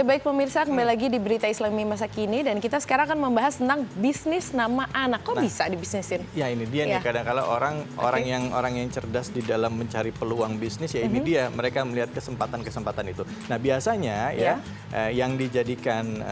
Ya baik pemirsa, kembali lagi di Berita Islami Masa Kini dan kita sekarang akan membahas tentang bisnis nama anak. Kok bisa dibisnisin? Ya ini dia nih, kadang-kala orang yang cerdas di dalam mencari peluang bisnis ya ini dia, mereka melihat kesempatan-kesempatan itu. Nah biasanya yang dijadikan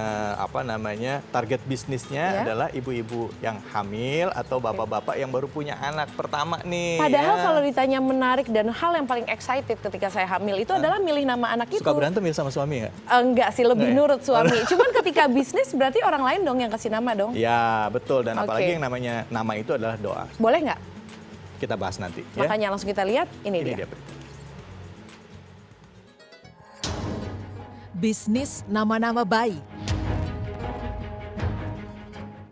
target bisnisnya adalah ibu-ibu yang hamil atau bapak-bapak yang baru punya anak pertama nih. Padahal kalau ditanya menarik dan hal yang paling excited ketika saya hamil itu adalah milih nama anak itu. Suka berantem ya sama suami nggak? Enggak sih, lebih nurut suami. Cuman ketika bisnis berarti orang lain dong yang kasih nama dong. Ya betul, dan apalagi yang namanya nama itu adalah doa. Boleh nggak? Kita bahas nanti. Makanya langsung kita lihat, ini dia. Bisnis nama-nama bayi.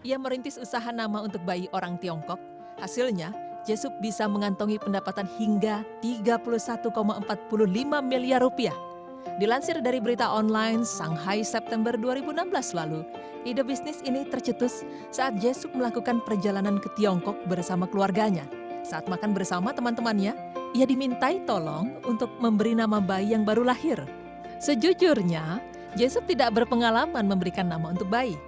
Ia merintis usaha nama untuk bayi orang Tiongkok. Hasilnya, Jesup bisa mengantongi pendapatan hingga 31,45 miliar rupiah. Dilansir dari berita online Shanghai September 2016 lalu, ide bisnis ini tercetus saat Jesup melakukan perjalanan ke Tiongkok bersama keluarganya. Saat makan bersama teman-temannya, ia dimintai tolong untuk memberi nama bayi yang baru lahir. Sejujurnya, Jesup tidak berpengalaman memberikan nama untuk bayi.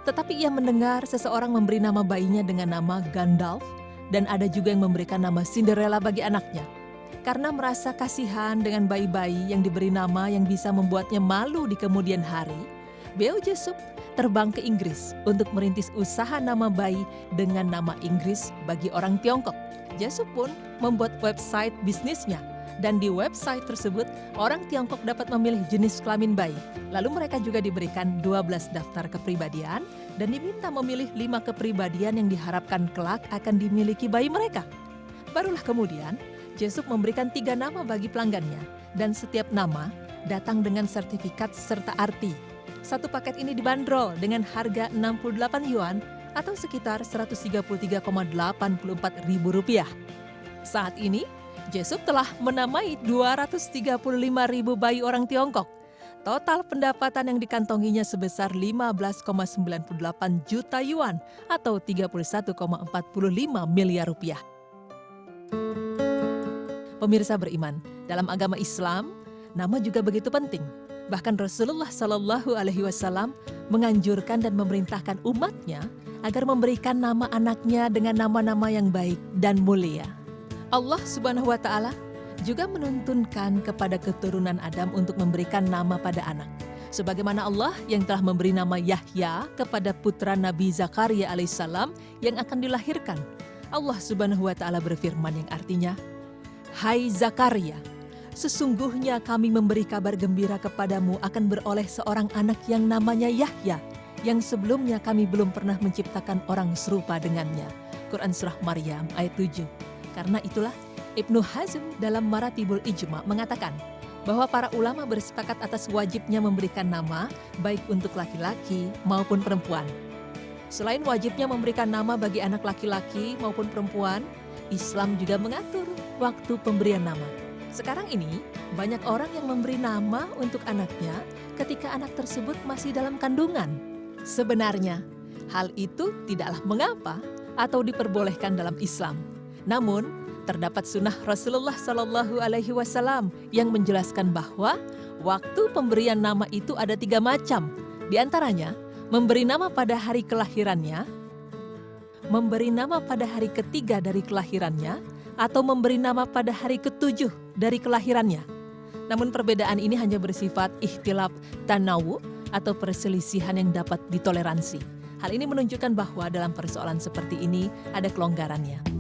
Tetapi ia mendengar seseorang memberi nama bayinya dengan nama Gandalf dan ada juga yang memberikan nama Cinderella bagi anaknya. Karena merasa kasihan dengan bayi-bayi yang diberi nama yang bisa membuatnya malu di kemudian hari, Beo Jesup terbang ke Inggris untuk merintis usaha nama bayi dengan nama Inggris bagi orang Tiongkok. Jesup pun membuat website bisnisnya, dan di website tersebut orang Tiongkok dapat memilih jenis kelamin bayi. Lalu mereka juga diberikan 12 daftar kepribadian dan diminta memilih 5 kepribadian yang diharapkan kelak akan dimiliki bayi mereka. Barulah kemudian Jesup memberikan 3 nama bagi pelanggannya dan setiap nama datang dengan sertifikat serta arti. Satu paket ini dibanderol dengan harga 68 yuan atau sekitar Rp133,84 ribu. Saat ini, Jesup telah menamai 235 ribu bayi orang Tiongkok. Total pendapatan yang dikantonginya sebesar 15,98 juta yuan atau 31,45 miliar rupiah. Pemirsa beriman, dalam agama Islam, nama juga begitu penting. Bahkan Rasulullah Shallallahu Alaihi Wasallam menganjurkan dan memerintahkan umatnya agar memberikan nama anaknya dengan nama-nama yang baik dan mulia. Allah Subhanahu Wa Taala juga menuntunkan kepada keturunan Adam untuk memberikan nama pada anak. Sebagaimana Allah yang telah memberi nama Yahya kepada putra Nabi Zakaria alaihissalam yang akan dilahirkan. Allah Subhanahu Wa Taala berfirman yang artinya, "Hai Zakaria, sesungguhnya kami memberi kabar gembira kepadamu akan beroleh seorang anak yang namanya Yahya, yang sebelumnya kami belum pernah menciptakan orang serupa dengannya." Quran Surah Maryam ayat 7. Karena itulah Ibnu Hazm dalam Maratibul Ijma mengatakan bahwa para ulama bersepakat atas wajibnya memberikan nama baik untuk laki-laki maupun perempuan. Selain wajibnya memberikan nama bagi anak laki-laki maupun perempuan, Islam juga mengatur waktu pemberian nama. Sekarang ini, banyak orang yang memberi nama untuk anaknya ketika anak tersebut masih dalam kandungan. Sebenarnya, hal itu tidaklah mengapa atau diperbolehkan dalam Islam. Namun, terdapat sunnah Rasulullah Shallallahu Alaihi Wasallam yang menjelaskan bahwa waktu pemberian nama itu ada 3 macam. Di antaranya, memberi nama pada hari kelahirannya, memberi nama pada hari ketiga dari kelahirannya, atau memberi nama pada hari ke-7 dari kelahirannya. Namun perbedaan ini hanya bersifat ikhtilaf tanawu atau perselisihan yang dapat ditoleransi. Hal ini menunjukkan bahwa dalam persoalan seperti ini ada kelonggarannya.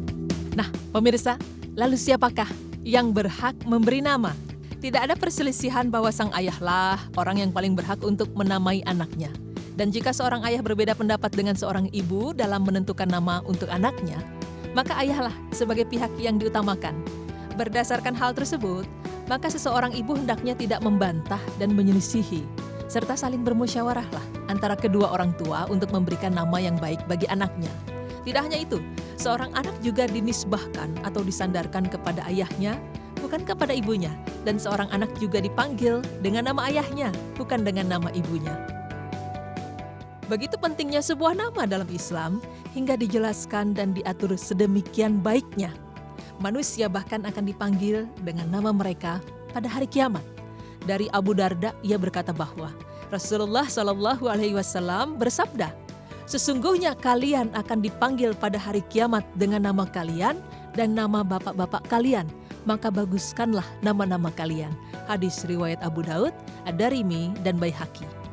Nah, pemirsa, lalu siapakah yang berhak memberi nama? Tidak ada perselisihan bahwa sang ayahlah orang yang paling berhak untuk menamai anaknya. Dan jika seorang ayah berbeda pendapat dengan seorang ibu dalam menentukan nama untuk anaknya, maka ayahlah sebagai pihak yang diutamakan. Berdasarkan hal tersebut, maka seseorang ibu hendaknya tidak membantah dan menyelisihi, serta saling bermusyawarahlah antara kedua orang tua untuk memberikan nama yang baik bagi anaknya. Tidak hanya itu, seorang anak juga dinisbahkan atau disandarkan kepada ayahnya, bukan kepada ibunya, dan seorang anak juga dipanggil dengan nama ayahnya, bukan dengan nama ibunya. Begitu pentingnya sebuah nama dalam Islam hingga dijelaskan dan diatur sedemikian baiknya. Manusia bahkan akan dipanggil dengan nama mereka pada hari kiamat. Dari Abu Darda, ia berkata bahwa Rasulullah Shallallahu Alaihi Wasallam bersabda, sesungguhnya kalian akan dipanggil pada hari kiamat dengan nama kalian dan nama bapak-bapak kalian, maka baguskanlah nama-nama kalian. Hadis riwayat Abu Daud, Ad-Darimi, dan Baihaqi.